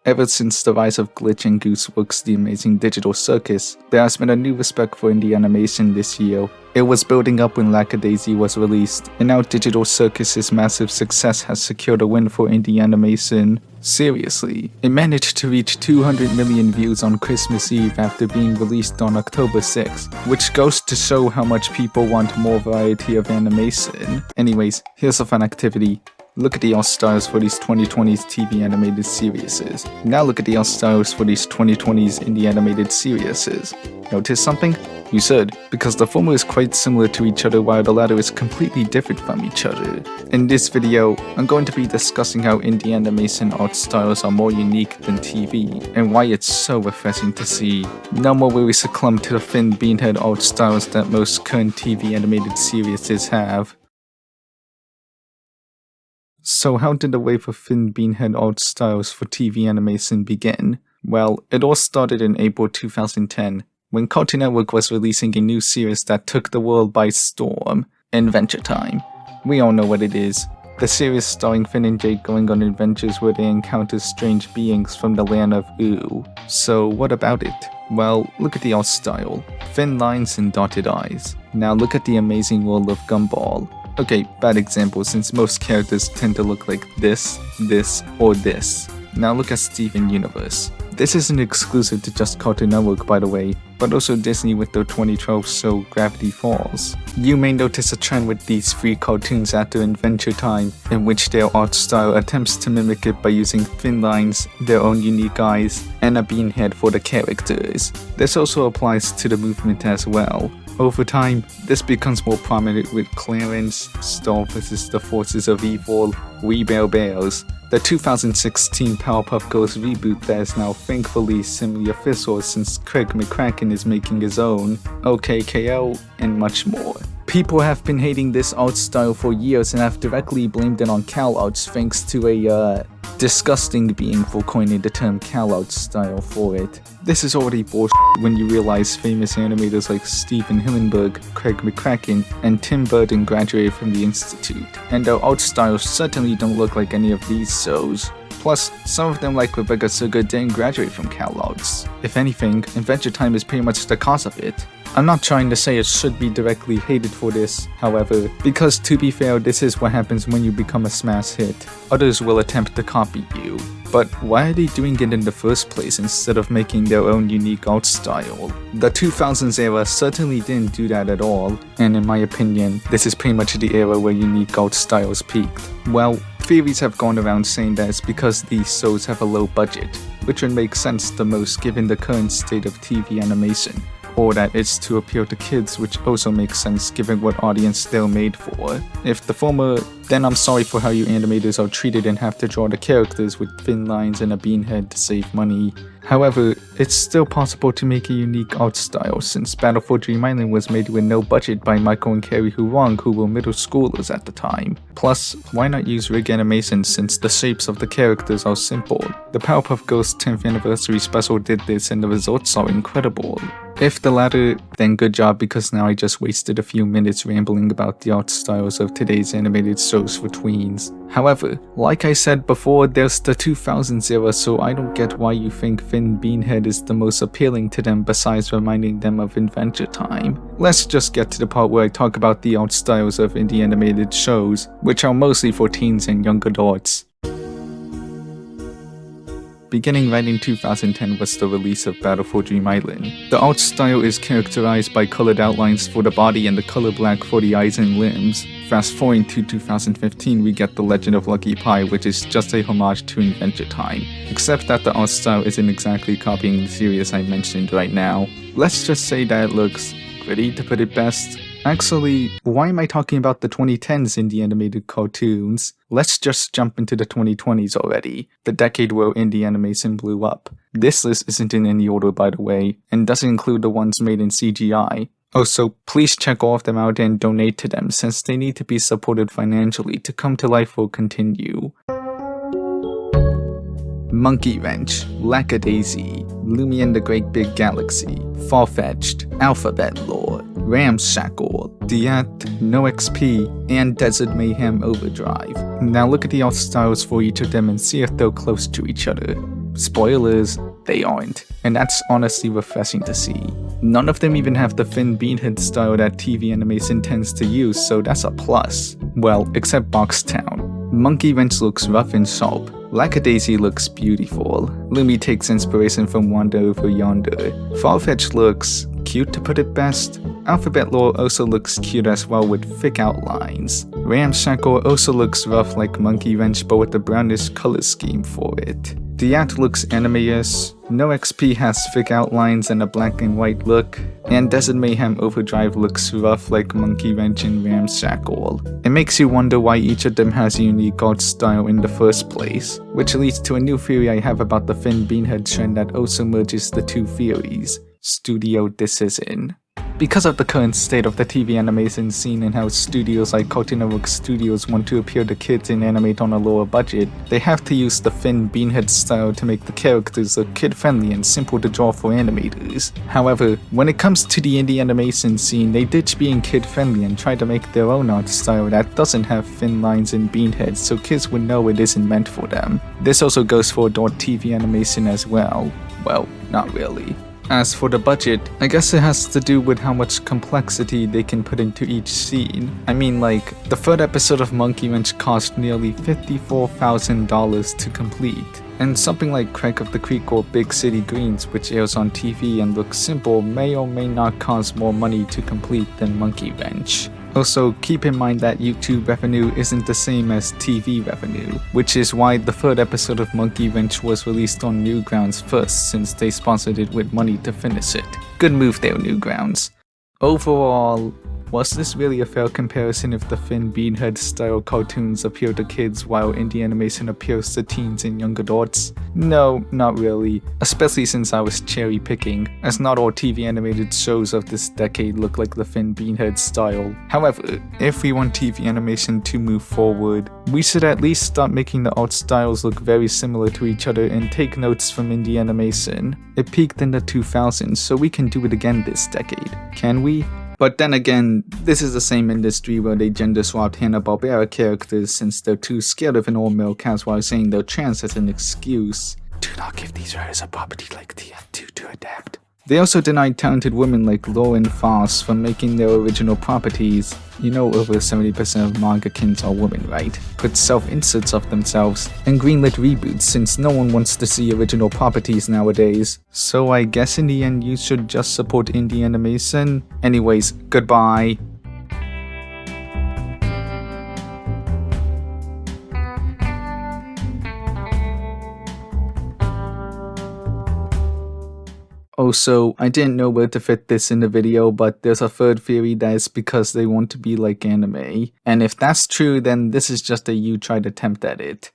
Ever since the rise of Glitch and Gooseworks' The Amazing Digital Circus, there has been a new respect for indie animation this year. It was building up when Lackadaisy was released, and now Digital Circus's massive success has secured a win for indie animation. Seriously, it managed to reach 200 million views on Christmas Eve after being released on October 6th, which goes to show how much people want more variety of animation. Anyways, here's a fun activity. Look at the art styles for these 2020s TV animated series. Now look at the art styles for these 2020s indie animated series. Notice something? You should, because the former is quite similar to each other while the latter is completely different from each other. In this video, I'm going to be discussing how indie animation art styles are more unique than TV, and why it's so refreshing to see. No more will we succumb to the thin beanhead art styles that most current TV animated series have. So how did the wave of thin beanhead art styles for TV animation begin? Well, it all started in April 2010, when Cartoon Network was releasing a new series that took the world by storm, Adventure Time. We all know what it is. The series starring Finn and Jake going on adventures where they encounter strange beings from the land of Ooh. So what about it? Well, look at the art style. Thin lines and dotted eyes. Now look at the amazing world of Gumball. Okay, bad example since most characters tend to look like this, or this. Now look at Steven Universe. This isn't exclusive to just Cartoon Network by the way, but also Disney with their 2012 show Gravity Falls. You may notice a trend with these three cartoons after Adventure Time, in which their art style attempts to mimic it by using thin lines, their own unique eyes, and a beanhead for the characters. This also applies to the movement as well. Over time, this becomes more prominent with Clarence, Star vs. the Forces of Evil, We Bare Bears, the 2016 Powerpuff Girls reboot that is now thankfully semi-official since Craig McCracken is making his own, OKKO, and much more. People have been hating this art style for years and have directly blamed it on Calarts thanks to a disgusting being for coining the term Calarts style for it. This is already bullshit when you realize famous animators like Steven Hillenburg, Craig McCracken, and Tim Burton graduated from the Institute, and their art styles certainly don't look like any of these shows. Plus, some of them like Rebecca Sugar didn't graduate from Calarts. If anything, Adventure Time is pretty much the cause of it. I'm not trying to say it should be directly hated for this, however, because to be fair, this is what happens when you become a smash hit. Others will attempt to copy you. But why are they doing it in the first place instead of making their own unique art style? The 2000s era certainly didn't do that at all, and in my opinion, this is pretty much the era where unique art styles peaked. Well, theories have gone around saying that it's because these shows have a low budget, which would make sense the most given the current state of TV animation. Or that it's to appeal to kids, which also makes sense given what audience they're made for. If the former, then I'm sorry for how you animators are treated and have to draw the characters with thin lines and a beanhead to save money. However, it's still possible to make a unique art style since Battle for Dream Island was made with no budget by Michael and Carrie Hurong, who were middle schoolers at the time. Plus, why not use rig animation since the shapes of the characters are simple? The Powerpuff Girls 10th anniversary special did this and the results are incredible. If the latter, then good job because now I just wasted a few minutes rambling about the art styles of today's animated shows for tweens. However, like I said before, there's the 2000s era, so I don't get why you think Finn Beanhead is the most appealing to them besides reminding them of Adventure Time. Let's just get to the part where I talk about the art styles of indie animated shows, which are mostly for teens and young adults. Beginning right in 2010 was the release of Battle for Dream Island. The art style is characterized by colored outlines for the body and the color black for the eyes and limbs. Fast forwarding to 2015, we get The Legend of Lucky Pie, which is just a homage to Adventure Time, except that the art style isn't exactly copying the series I mentioned right now. Let's just say that it looks gritty to put it best. Actually, why am I talking about the 2010s indie animated cartoons? Let's just jump into the 2020s already, the decade where indie animation blew up. This list isn't in any order by the way, and doesn't include the ones made in CGI. Also, please check all of them out and donate to them since they need to be supported financially to come to life or continue. Monkey Wrench, Lackadaisy, Lumi and the Great Big Galaxy, Far-Fetched, Alphabet Lore, Ramshackle, Diet, No XP, and Desert Mayhem Overdrive. Now look at the art styles for each of them and see if they're close to each other. spoilers, they aren't. And that's honestly refreshing to see. None of them even have the Finn beanhead style that TV animation tends to use, so that's a plus. Well, except Boxtown. Monkey Wrench looks rough and sharp. Lackadaisy looks beautiful. Lumi takes inspiration from Wander Over Yonder. Farfetch looks cute to put it best. Alphabet Lore also looks cute as well with thick outlines. Ramshackle also looks rough like Monkey Wrench but with a brownish color scheme for it. Diat looks anime-ish. No XP has thick outlines and a black and white look, and Desert Mayhem Overdrive looks rough like Monkey Wrench and Ramshackle. It makes you wonder why each of them has a unique art style in the first place, which leads to a new theory I have about the Finn beanhead trend that also merges the two theories: studio decision. Because of the current state of the TV animation scene and how studios like Cartoon Network Studios want to appeal to kids and animate on a lower budget, they have to use the Finn beanhead style to make the characters look kid-friendly and simple to draw for animators. However, when it comes to the indie animation scene, they ditch being kid-friendly and try to make their own art style that doesn't have thin lines and beanheads so kids would know it isn't meant for them. This also goes for adult TV animation as well. Well, not really. As for the budget, I guess it has to do with how much complexity they can put into each scene. I mean, like, the third episode of Monkey Wrench cost nearly $54,000 to complete. And something like Craig of the Creek or Big City Greens, which airs on TV and looks simple, may or may not cost more money to complete than Monkey Wrench. Also, keep in mind that YouTube revenue isn't the same as TV revenue, which is why the third episode of Monkey Wrench was released on Newgrounds first, since they sponsored it with money to finish it. Good move there, Newgrounds. Overall, was this really a fair comparison if the Finn beanhead style cartoons appeal to kids while indie animation appeals to teens and young adults? No, not really, especially since I was cherry picking, as not all TV animated shows of this decade look like the Finn beanhead style. However, if we want TV animation to move forward, we should at least start making the art styles look very similar to each other and take notes from indie animation. It peaked in the 2000s, so we can do it again this decade, can we? But then again, this is the same industry where they gender-swapped Hanna-Barbera characters since they're too scared of an all-male cast while saying they're trans as an excuse. Do not give these writers a property like TF2 to adapt. They also denied talented women like Lauren Faust from making their original properties. You know over 70% of mangakins are women, right? Put self-inserts of themselves, and greenlit reboots since no one wants to see original properties nowadays. So I guess in the end you should just support indie animation. Anyways, goodbye. Also, I didn't know where to fit this in the video, but there's a third theory that it's because they want to be like anime. And if that's true, then this is just a you tried attempt at it.